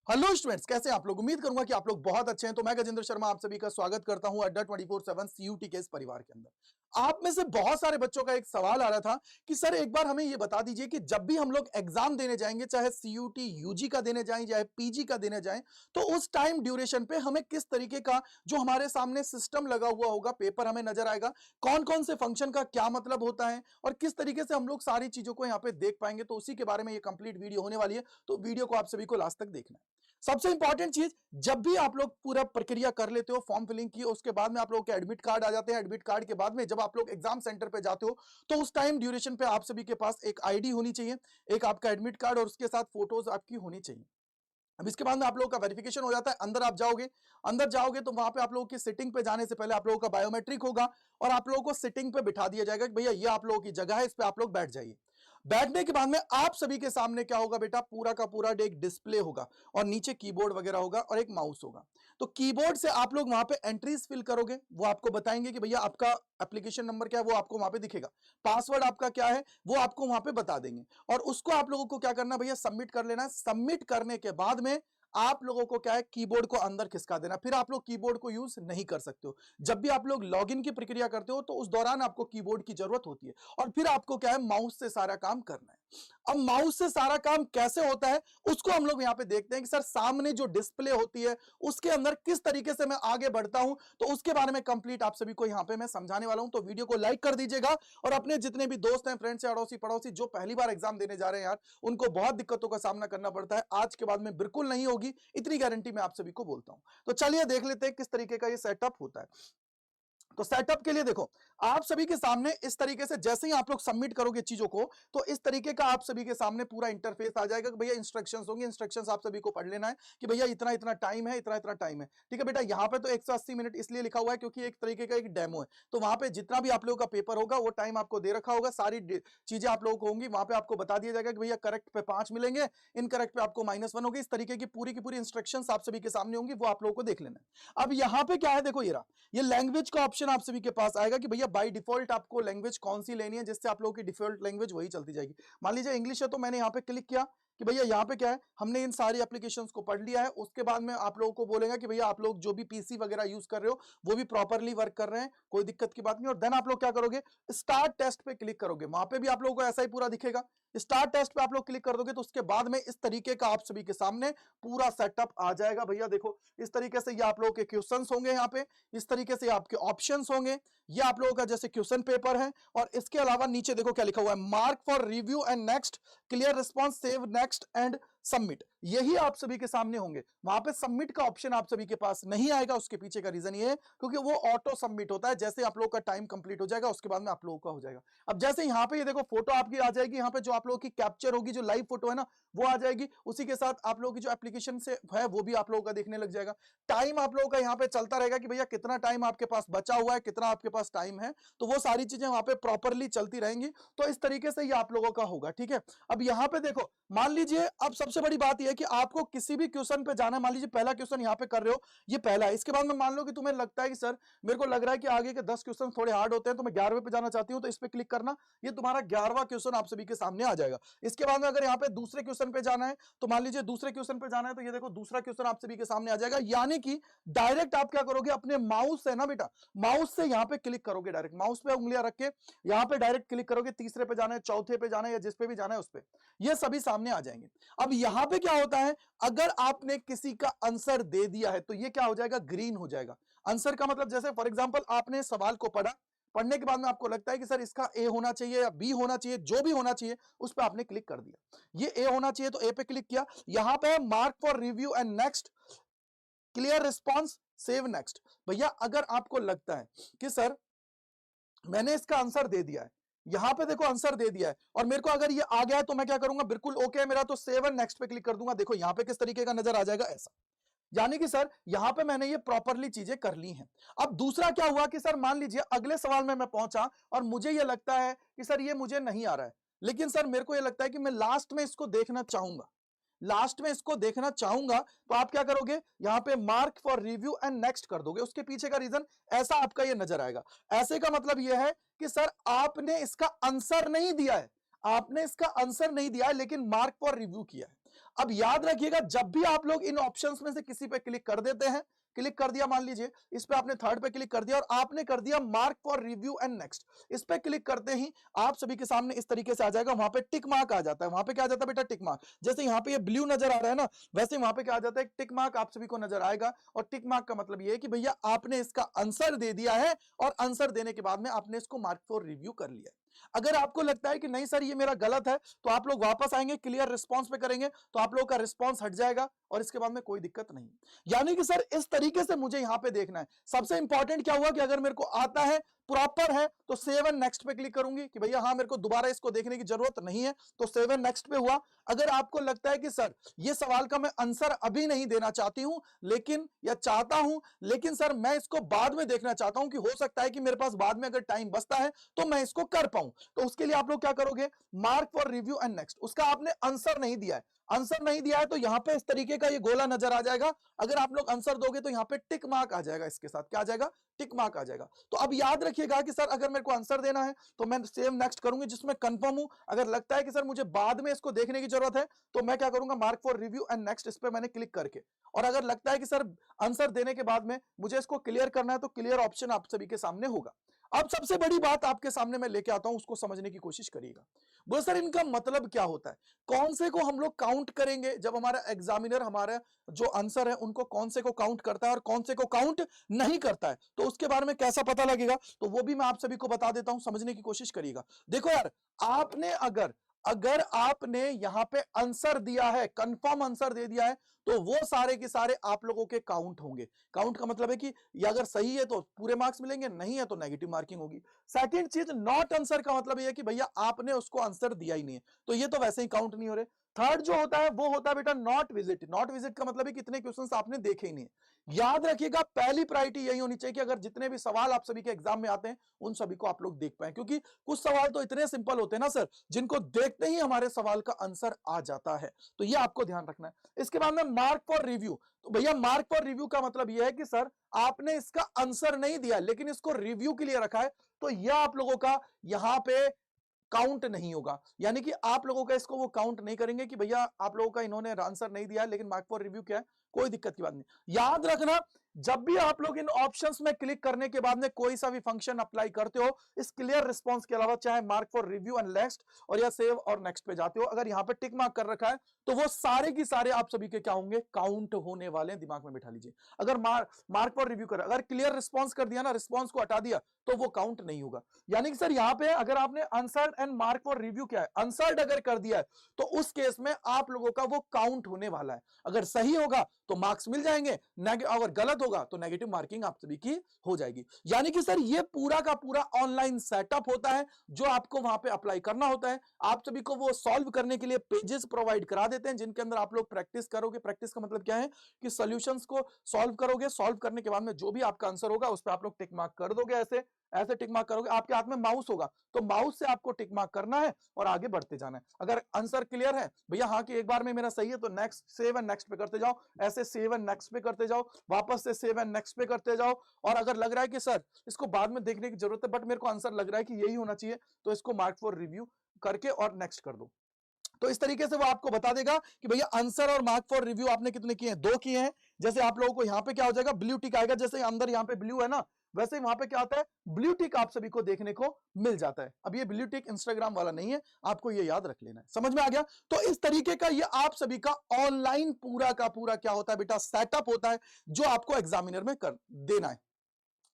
Hello students, कैसे हैं आप लोग। उम्मीद करूंगा कि आप लोग बहुत अच्छे हैं। तो मैं गजेंद्र शर्मा आप सभी का स्वागत करता हूं अड्डा 24/7 सीयूटी के इस परिवार के अंदर। आप में से बहुत सारे बच्चों का एक सवाल आ रहा था कि सर एक बार हमें यह बता दीजिए कि जब भी हम लोग एग्जाम देने जाएंगे, चाहे सीयूटी यूजी का देने जाएं चाहे पीजी का देने जाएं, तो उस टाइम ड्यूरेशन पे हमें किस तरीके का जो हमारे सामने सिस्टम लगा हुआ होगा, पेपर हमें नजर आएगा, कौन कौन से फंक्शन का क्या मतलब होता है और किस तरीके से हम लोग सारी चीजों को यहां पे देख पाएंगे। तो उसी के बारे में ये कंप्लीट वीडियो होने वाली है, तो वीडियो को आप सभी को लास्ट तक देखना है। सबसे इंपॉर्टेंट चीज, जब भी आप लोग पूरा प्रक्रिया कर लेते हो, फॉर्म फिलिंग की, उसके बाद में आप लोगों के एडमिट कार्ड आ जाते हैं। एडमिट कार्ड के बाद में जब आप लोग एग्जाम सेंटर पे जाते हो, तो उस टाइम ड्यूरेशन पे आप सभी के पास एक आईडी होनी चाहिए, एक आपका एडमिट कार्ड और उसके साथ फोटोज आपकी होनी चाहिए। अब इसके बाद में आप लोगों का वेरिफिकेशन हो जाता है। अंदर जाओगे तो वहां पे आप लोगों की सिटिंग पे जाने से पहले आप लोगों का बायोमेट्रिक होगा और आप लोगों को सिटिंग पे बिठा दिया जाएगा कि भैया ये आप लोगों की जगह है, इस पे आप लोग बैठ जाइए। बैठने के बाद में आप सभी के सामने क्या होगा बेटा, पूरा का पूरा एक डिस्प्ले होगा और नीचे कीबोर्ड वगैरह होगा और एक माउस होगा। तो कीबोर्ड से आप लोग वहां पे एंट्रीज फिल करोगे, वो आपको बताएंगे कि भैया आपका एप्लीकेशन नंबर क्या है, वो आपको वहां पे दिखेगा। पासवर्ड आपका क्या है वो आपको वहां पे बता देंगे और उसको आप लोगों को क्या करना भैया, सबमिट कर लेना है। सबमिट करने के बाद में आप लोगों को क्या है, कीबोर्ड को अंदर खिसका देना। फिर आप लोग कीबोर्ड को यूज नहीं कर सकते हो। जब भी आप लोग लॉगिन की प्रक्रिया करते हो तो उस दौरान आपको कीबोर्ड की जरूरत होती है और फिर आपको क्या है, माउस से सारा काम करना है। अब माउस से सारा काम कैसे होता है उसको हम लोग यहां पे देखते हैं कि सर सामने जो डिस्प्ले होती है उसके अंदर किस तरीके से मैं आगे बढ़ता हूं, तो उसके बारे में कंप्लीट आप सभी को यहां पे मैं समझाने वाला हूं। तो वीडियो को लाइक कर दीजिएगा और अपने जितने भी दोस्त हैं, फ्रेंड्स हैं, अड़ोसी पड़ोसी जो पहली बार एग्जाम देने जा रहे हैं यार, उनको बहुत दिक्कतों का सामना करना पड़ता है, आज के बाद में बिल्कुल नहीं होगी, इतनी गारंटी मैं आप सभी को बोलता हूं। तो चलिए देख लेते हैं किस तरीके का ये सेटअप होता है। तो सेटअप के लिए देखो, आप सभी के सामने इस तरीके से जैसे ही आप लोग सबमिट करोगे चीजों को, तो इस तरीके का आप सभी के सामने पूरा इंटरफेस आ जाएगा कि भैया इंस्ट्रक्शंस होंगे। इंस्ट्रक्शंस आप सभी को पढ़ लेना है कि भैया इतना इतना टाइम है, इतना इतना टाइम है। ठीक है बेटा, यहां पे तो 180 मिनट इसलिए लिखा हुआ है क्योंकि एक तरीके का एक डेमो है। तो वहां पे जितना भी आप लोगों का पेपर होगा वो टाइम आपको दे रखा होगा, सारी चीजें आप लोगों को होंगी वहां पे, आपको बता दिया जाएगा कि भैया करेक्ट पे 5 मिलेंगे, इनकरेक्ट पे आपको -1 होगी। इस तरीके की पूरी इंस्ट्रक्शंस आप सभी के सामने होंगी, वो आप लोगों को देख लेना है। अब यहां पे क्या है, देखो ये रहा, ये लैंग्वेज का ऑप्शन आप सभी के पास आएगा कि भैया बाय डिफॉल्ट आपको लैंग्वेज कौन सी लेनी है, जिससे आप लोगों की डिफॉल्ट लैंग्वेज वही चलती जाएगी। मान लीजिए इंग्लिश है तो मैंने यहां पे क्लिक किया कि भैया यहाँ पे क्या है, हमने इन सारी एप्लीकेशंस को पढ़ लिया है। उसके बाद में आप लोगों को बोलेगा कि भैया आप लोग जो भी पीसी वगैरह यूज कर रहे हो वो भी प्रॉपरली वर्क कर रहे हैं, कोई दिक्कत की बात नहीं। और देन आप लोग क्या करोगे, स्टार्ट टेस्ट पे क्लिक करोगे। वहां पे भी आप लोगों को ऐसा ही पूरा दिखेगा। स्टार्ट टेस्ट पे आप लोग क्लिक कर दोगे तो उसके बाद में इस तरीके का आप सभी के सामने पूरा सेटअप आ जाएगा। भैया देखो इस तरीके से ये आप लोगों के क्वेश्चंस होंगे, यहाँ पे इस तरीके से आपके ऑप्शंस होंगे, ये आप लोगों का जैसे क्वेश्चन पेपर है। और इसके अलावा नीचे देखो क्या लिखा हुआ है, mark for review and next, clear response, save next and submit. यही आप सभी के सामने होंगे। वहां पे सबमिट का ऑप्शन आप सभी के पास नहीं आएगा। उसके पीछे का रीजन ये है क्योंकि वो ऑटो सबमिट होता है। जैसे आप लोगों का टाइम कंप्लीट हो जाएगा उसके बाद में आप लोगों का हो जाएगा। अब जैसे यहाँ पे ये देखो फोटो आपकी आ जाएगी, यहाँ पे जो आप लोगों की कैप्चर होगी, जो लाइव फोटो है ना वो आ जाएगी। उसी के साथ आप लोगों की जो एप्लीकेशन से है वो भी आप लोगों का देखने लग जाएगा। टाइम आप लोगों का यहाँ पे चलता रहेगा कि भैया कितना टाइम आपके पास बचा हुआ है, कितना आपके पास टाइम है, तो वो सारी चीजें वहां पे प्रॉपरली चलती रहेंगी। तो इस तरीके से ये आप लोगों का होगा। ठीक है, अब यहाँ पे देखो, मान लीजिए अब सबसे बड़ी बात यह है कि आपको किसी भी क्वेश्चन पे जाना है। मान लीजिए पहला क्वेश्चन यहाँ पे कर रहे हो, ये पहला है। इसके बाद में मान लो कि तुम्हें लगता है कि सर मेरे को लग रहा है कि आगे के 10 क्वेश्चन थोड़े हार्ड होते हैं, तो मैं 11वें पे जाना चाहती हूं, तो इस पे क्लिक करना, ये तुम्हारा 11वां क्वेश्चन आप सभी के सामने आ जाएगा। इसके बाद में अगर यहाँ पे दूसरे क्वेश्चन पे जाना है, तो मान लीजिए दूसरे क्वेश्चन पे जाना है, तो ये देखो दूसरा क्वेश्चन आप सभी के सामने आ जाएगा। यानी कि डायरेक्ट आप क्या करोगे, अपने माउस से ना बेटा, माउस से यहाँ पे क्लिक करोगे, डायरेक्ट माउस पे उंगलियां रख के यहाँ पे डायरेक्ट क्लिक करोगे। तीसरे पे जाना है, चौथे पे जाना है, या जिस पे भी जाना है उस पे, ये सभी सामने आ जाएंगे। अब यहां पे क्या होता है, अगर आपने किसी का आंसर दे दिया है तो ये क्या हो जाएगा, ग्रीन हो जाएगा। आंसर का मतलब जैसे फॉर एग्जांपल आपने सवाल को पढ़ा, पढ़ने के बाद में आपको लगता है कि सर इसका ए होना चाहिए या बी होना चाहिए, जो भी होना चाहिए उस पर आपने क्लिक कर दिया। ये ए होना चाहिए तो ए पे क्लिक किया। यहां पे mark for review and next, clear response, save next. भैया अगर आपको लगता है कि सर मैंने इसका आंसर दे दिया है, यहां पे देखो आंसर दे दिया है और मेरे को अगर ये आ गया है तो मैं क्या करूंगा, बिल्कुल ओके है मेरा, तो सेव एंड नेक्स्ट पे क्लिक कर दूंगा। देखो यहां पे किस तरीके का नजर आ जाएगा, ऐसा। यानी कि सर यहां पे मैंने ये प्रॉपरली चीजें कर ली हैं। अब दूसरा क्या हुआ कि सर मान लीजिए अगले सवाल में मैं पहुंचा और मुझे ये लगता है कि सर ये मुझे नहीं आ रहा है, लेकिन सर मेरे को ये लगता है कि मैं लास्ट में इसको देखना चाहूंगा, लास्ट में इसको देखना चाहूंगा, तो आप क्या करोगे, यहां पे mark for review and next कर दोगे। उसके पीछे का रीजन ऐसा आपका ये नजर आएगा। ऐसे का मतलब यह है कि सर आपने इसका आंसर नहीं दिया है, आपने इसका आंसर नहीं दिया है लेकिन मार्क फॉर रिव्यू किया है। अब याद रखिएगा, जब भी आप लोग इन ऑप्शंस में से किसी पे क्लिक कर देते हैं, क्लिक कर दिया, मान लीजिए इस पे आपने थर्ड पे क्लिक कर दिया और आपने कर दिया mark for review and next, इस पे क्लिक करते ही आप सभी के सामने इस तरीके से आ जाएगा, वहां पे टिक मार्क आ जाता है। वहां पे क्या आ जाता है बेटा? Tick mark. जैसे यहाँ पे ये ब्लू नजर आ रहा है ना, वैसे वहां पे क्या आ जाता है? टिक मार्क आप सभी को नजर आएगा। और टिक मार्क का मतलब ये है कि भैया आपने इसका आंसर दे दिया है और आंसर देने के बाद में आपने इसको मार्क फॉर रिव्यू कर लिया। अगर आपको लगता है कि नहीं सर ये मेरा गलत है, तो आप लोग वापस आएंगे, क्लियर रिस्पॉन्स पे करेंगे, तो आप लोगों का रिस्पॉन्स हट जाएगा और इसके बाद में कोई दिक्कत नहीं। यानी कि सर इस तरीके से मुझे यहां पे देखना है। सबसे इंपॉर्टेंट क्या हुआ कि अगर मेरे को आता है, प्रॉपर है, तो सेव एंड नेक्स्ट पे क्लिक करूंगी कि भैया हाँ मेरे को दोबारा इसको देखने की जरूरत नहीं है, तो सेव एंड नेक्स्ट पे हुआ। अगर आपको लगता है कि सर ये सवाल का मैं आंसर अभी नहीं देना चाहती हूं, लेकिन या चाहता हूं, लेकिन सर मैं इसको बाद में देखना चाहता हूं कि हो सकता है कि मेरे पास बाद में अगर टाइम बचता है तो मैं इसको कर पाऊं, तो उसके लिए आप लोग क्या करोगे? Mark for review and next. उसका आपने आंसर नहीं दिया है, आंसर नहीं दिया है तो यहां पे इस तरीके का ये गोला नजर आ जाएगा। अगर आप लोग आंसर दोगे तो यहां पे टिक मार्क आ जाएगा, इसके साथ क्या आ जाएगा? टिक मार्क आ जाएगा। तो अब याद रखिएगा कि सर अगर मेरे को आंसर देना है तो मैं सेव नेक्स्ट करूंगी जिसमें कंफर्म हूं। अगर लगता है कि सर मुझे बाद में इसको देखने की जरूरत है, तो मैं क्या करूंगा? Mark for review and next, इस पे मैंने क्लिक करके। और अगर लगता है कि सर आंसर देने के बाद में मुझे इसको क्लियर करना है, तो क्लियर ऑप्शन आप सभी के सामने होगा। अब सबसे बड़ी बात आपके सामने मैं लेके आता हूं, उसको समझने की कोशिश करिएगा। बोलो सर इनका मतलब क्या होता है? कौन से को हम लोग काउंट करेंगे जब हमारा एग्जामिनर हमारा जो आंसर है उनको कौन से को काउंट करता है और कौन से को काउंट नहीं करता है, तो उसके बारे में कैसा पता लगेगा? तो वो भी मैं आप सभी को बता देता हूं, समझने की कोशिश करिएगा। देखो यार, आपने अगर अगर आपने यहां पे आंसर दिया है, कंफर्म आंसर दे दिया है, तो वो सारे के सारे आप लोगों के काउंट होंगे। काउंट का मतलब है कि ये अगर सही है तो पूरे मार्क्स मिलेंगे, नहीं है तो नेगेटिव मार्किंग होगी। सेकंड चीज, नॉट आंसर का मतलब ये है कि भैया आपने उसको आंसर दिया ही नहीं है, तो ये तो वैसे ही काउंट नहीं हो रहे। थर्ड जो होता है वो होता है बेटा नॉट विजिट। नॉट विजिट का मतलब है कितने क्वेश्चंस आपने देखे ही नहीं है। याद रखिएगा, पहली प्रायोरिटी यही होनी चाहिए कि अगर जितने भी सवाल आप सभी के एग्जाम में आते हैं उन सभी को आप लोग देख पाए, क्योंकि कुछ सवाल तो इतने सिंपल होते हैं ना सर, जिनको देखते ही हमारे सवाल का आंसर आ जाता है। तो ये आपको ध्यान रखना है। इसके बाद में मार्क फॉर रिव्यू। तो भैया मार्क फॉर रिव्यू का मतलब यह है कि सर आपने इसका आंसर नहीं दिया लेकिन इसको रिव्यू के लिए रखा है, तो यह आप लोगों का यहां पे काउंट नहीं होगा। यानी कि आप लोगों का इसको वो काउंट नहीं करेंगे कि भैया आप लोगों का इन्होंने आंसर नहीं दिया है लेकिन मार्क फॉर रिव्यू क्या है, कोई दिक्कत की बात नहीं। याद रखना, जब भी आप लोग इन ऑप्शंस में क्लिक करने के बाद में कोई सा भी फंक्शन अप्लाई करते हो, इस क्लियर रिस्पांस के अलावा चाहे mark for review and next और या सेव और नेक्स्ट पे जाते हो, अगर यहां पे टिक मार्क कर रखा है तो वो सारे की सारे आप सभी के क्या होंगे? काउंट होने वाले हैं। दिमाग में बिठा लीजिए। अगर मार्क फॉर रिव्यू कर, अगर क्लियर रिस्पॉन्स कर दिया ना, रिस्पॉन्स को हटा दिया, तो वो काउंट नहीं होगा। यानी कि सर यहां पे अगर आपने answered and mark for review क्या है, आंसर्ड अगर कर दिया है, तो उस केस में आप लोगों का वो काउंट होने वाला है। अगर सही होगा तो मार्क्स मिल जाएंगे, अगर गलत होगा तो नेगेटिव मार्किंग आप सभी की हो जाएगी। यानी कि सर ये पूरा का पूरा ऑनलाइन सेटअप होता है जो आपको वहां पे अप्लाई करना होता है। आप सभी को वो सॉल्व करने के लिए पेजेस प्रोवाइड करा देते हैं जिनके अंदर आप लोग प्रैक्टिस करोगे। प्रैक्टिस का मतलब क्या है कि सॉल्यूशंस को सॉल्व करोगे, सॉल्व करने के बाद में जो भी आपका आंसर होगा उस पर आप लोग टिक मार्क कर दोगे। ऐसे ऐसे टिक मार्क करोगे, आपके हाथ में माउस होगा तो माउस से आपको टिक मार्क करना है और आगे बढ़ते जाना है। अगर आंसर क्लियर है भैया हाँ कि एक बार में मेरा सही है, तो नेक्स्ट सेव एंड नेक्स्ट पे करते जाओ, ऐसे सेव एंड नेक्स्ट पे करते जाओ, वापस से सेव एंड नेक्स्ट पे करते जाओ। और अगर लग रहा है कि सर इसको बाद में देखने की जरूरत है बट मेरे को आंसर लग रहा है कि यही होना चाहिए, तो इसको मार्क फॉर रिव्यू करके और नेक्स्ट कर दो। तो इस तरीके से वो आपको बता देगा कि भैया आंसर और मार्क फॉर रिव्यू आपने कितने किए हैं? 2 किए हैं। जैसे आप लोगों को यहाँ पे क्या हो जाएगा? ब्लू टिक आएगा। जैसे अंदर यहाँ पे ब्लू है ना, वैसे वहां पे क्या आता है? ब्लू टिक आप सभी को देखने को मिल जाता है। अब ये ब्लू टिक इंस्टाग्राम वाला नहीं है, आपको ये याद रख लेना है। समझ में आ गया? तो इस तरीके का ये आप सभी का ऑनलाइन पूरा का पूरा क्या होता है बेटा? सेटअप होता है जो आपको एग्जामिनर में कर देना है,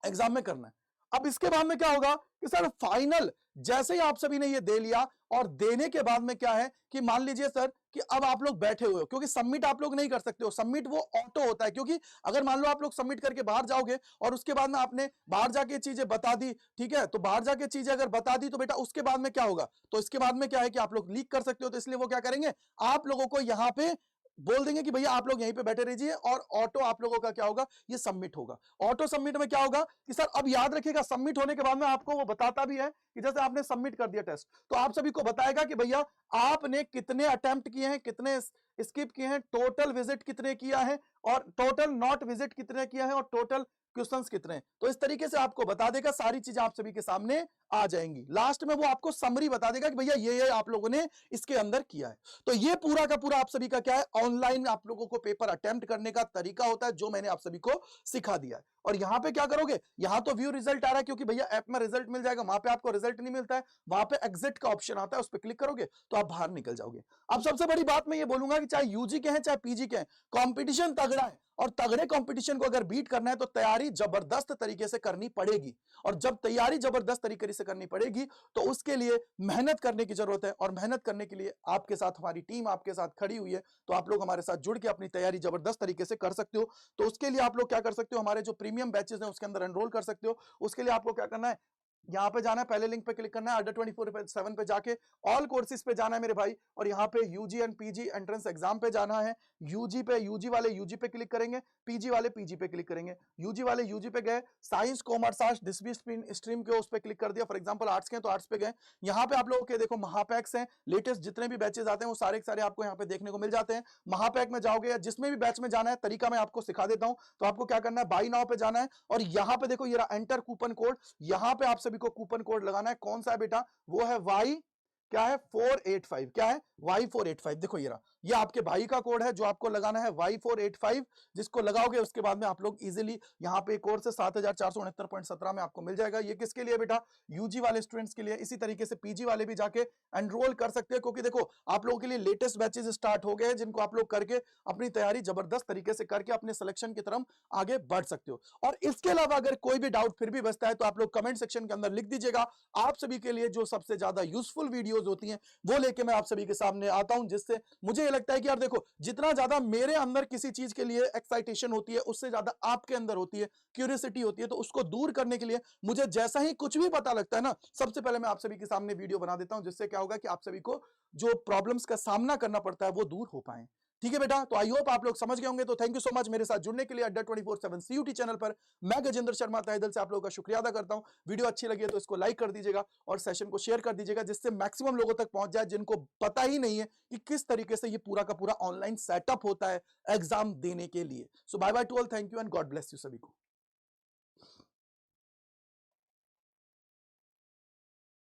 एग्जाम में करना है। अब इसके बाद में क्या होगा कि सर फाइनल जैसे ही आप सभी ने ये दे लिया, और देने के बाद में क्या है कि मान लीजिए सर कि अब आप लोग बैठे हुए हो, क्योंकि सबमिट आप लोग नहीं कर सकते हो, सबमिट वो ऑटो होता है। क्योंकि अगर मान लो आप लोग सबमिट करके बाहर जाओगे और उसके बाद में आपने बाहर जाके चीजें बता दी, ठीक है, तो बाहर जाके चीजें अगर बता दी तो बेटा उसके बाद में क्या होगा? तो इसके बाद में क्या है कि आप लोग लीक कर सकते हो। तो इसलिए वो क्या करेंगे, आप लोगों को यहां पे बोल देंगे कि भैया आप लोग यहीं पे बैठे रहिए, और ऑटो आप लोगों का क्या होगा? ये सबमिट होगा। ऑटो सबमिट में क्या होगा कि सर अब याद रखिएगा, सबमिट होने के बाद में आपको वो बताता भी है कि जैसे आपने सबमिट कर दिया टेस्ट, तो आप सभी को बताएगा कि भैया आपने कितने अटेम्प्ट किए हैं, कितने स्किप किए हैं, टोटल विजिट कितने किया है, और टोटल नॉट विजिट कितने किया है, और टोटल क्वेश्चंस कितने हैं, तो इस तरीके से आपको बता देगा, सारी चीजें आप सभी के सामने आ जाएंगी। लास्ट में वो आपको समरी बता देगा कि भैया ये आप लोगों ने इसके अंदर किया है। तो ये पूरा का पूरा आप सभी का क्या है, ऑनलाइन आप लोगों को पेपर अटेम्प्ट करने का तरीका होता है, जो मैंने आप सभी को सिखा दिया है। और यहां पे क्या करोगे, यहां तो व्यू रिजल्ट आ रहा है क्योंकि भैया ऐप में रिजल्ट मिल जाएगा, वहां पे आपको रिजल्ट नहीं मिलता है, वहां पे एग्जिट का ऑप्शन आता है, उस पर क्लिक करोगे तो आप बाहर निकल जाओगे। अब सबसे बड़ी बात मैं ये बोलूंगा कि चाहे यूजी के हैं चाहे पीजी के हैं, कंपटीशन तगड़ा है, और तगड़े कंपटीशन को अगर बीट करना है तो तैयारी जबरदस्त तरीके से करनी पड़ेगी। और जब तैयारी जबरदस्त तरीके से करनी पड़ेगी तो उसके लिए मेहनत करने की जरूरत है, और मेहनत करने के लिए आपके साथ हमारी टीम आपके साथ खड़ी हुई है, तो आप लोग हमारे साथ जुड़ के अपनी तैयारी जबरदस्त तरीके से कर सकते हो। तो उसके लिए आप लोग क्या कर सकते हो, हमारे जो प्रीमियम बैचेस हैं उसके अंदर एनरोल कर सकते हो। उसके लिए आपको क्या करना है, यहाँ पे जाना है, पहले लिंक पे क्लिक करना है, Adda24/7 पे जाके ऑल कोर्सेज पे जाना है मेरे भाई, और यहाँ पे UG and PG entrance exam पे जाना है। यूजी पे, यूजी वाले यूजी पे क्लिक करेंगे, पीजी वाले पीजी पे क्लिक करेंगे। यूजी वाले यूजी पे गए, साइंस कॉमर्स आर्ट्स जिस भी स्ट्रीम के उस पे क्लिक कर दिया, फॉर एग्जांपल आर्ट्स के तो आर्ट्स पे गए। यहाँ पे आप लोगों के देखो महापैक्स हैं, लेटेस्ट जितने भी बैचेस आते हैं वो सारे के सारे आपको यहाँ पे देखने को मिल जाते हैं। महापैक में जाओगे या जिसमें भी बैच में जाना है, तरीका मैं आपको सिखा देता हूँ। तो आपको क्या करना है, बाई नाउ पे जाना है, और यहाँ पे देखो ये रहा एंटर कूपन कोड, यहाँ पे आप सभी को कूपन कोड लगाना है। कौन सा है बेटा, वो है वाई, क्या है 485, क्या है Y485। देखो ये रहा, ये आपके भाई का कोड है जो आपको लगाना है Y485, जिसको लगाओगे उसके बाद में आप लोग इजीली यहाँ पे कोर्स है 7469.17 में आपको मिल जाएगा। ये किसके लिए बेटा, यूजी वाले स्टूडेंट्स के लिए। इसी तरीके से पीजी वाले भी जाके एनरोल कर सकते हैं, क्योंकि देखो आप लोगों के लिए लेटेस्ट बैचेस स्टार्ट हो गए हैं, जिनको आप लोग करके अपनी तैयारी जबरदस्त तरीके से करके अपने सिलेक्शन की तरफ आगे बढ़ सकते हो। और इसके अलावा अगर कोई भी डाउट फिर भी बचता है तो आप लोग कमेंट सेक्शन के अंदर लिख दीजिएगा। आप सभी के लिए जो सबसे ज्यादा यूजफुल वीडियोस होती हैं वो लेके मैं आप सभी के सामने आता हूं, जिससे मुझे ये लगता है कि यार देखो, जितना ज्यादा मेरे अंदर किसी चीज के लिए एक्साइटेशन होती है, उससे ज्यादा आपके अंदर होती है क्यूरियोसिटी होती है। तो उसको दूर करने के लिए मुझे जैसा ही कुछ भी पता लगता है ना, सबसे पहले मैं आप सभी के सामने वीडियो बना देता हूं, जिससे क्या होगा कि आप सभी को जो प्रॉब्लम्स का सामना करना पड़ता है वो दूर हो पाए। ठीक है बेटा, तो आई होप आप लोग समझ गए होंगे। तो थैंक यू सो मच मेरे साथ जुड़ने के लिए Adda24/7 CUT चैनल पर। मैं गजेंद्र शर्मा तहे दिल से आप लोगों का शुक्रिया अदा करता हूं। वीडियो अच्छी लगी है तो इसको लाइक कर दीजिएगा और सेशन को शेयर कर दीजिएगा, जिससे मैक्सिमम लोगों तक पहुंच जाए जिनको पता ही नहीं है कि किस तरीके से ये पूरा का पूरा ऑनलाइन सेटअप होता है एग्जाम देने के लिए। So bye bye to all, thank you and God bless you सभी को।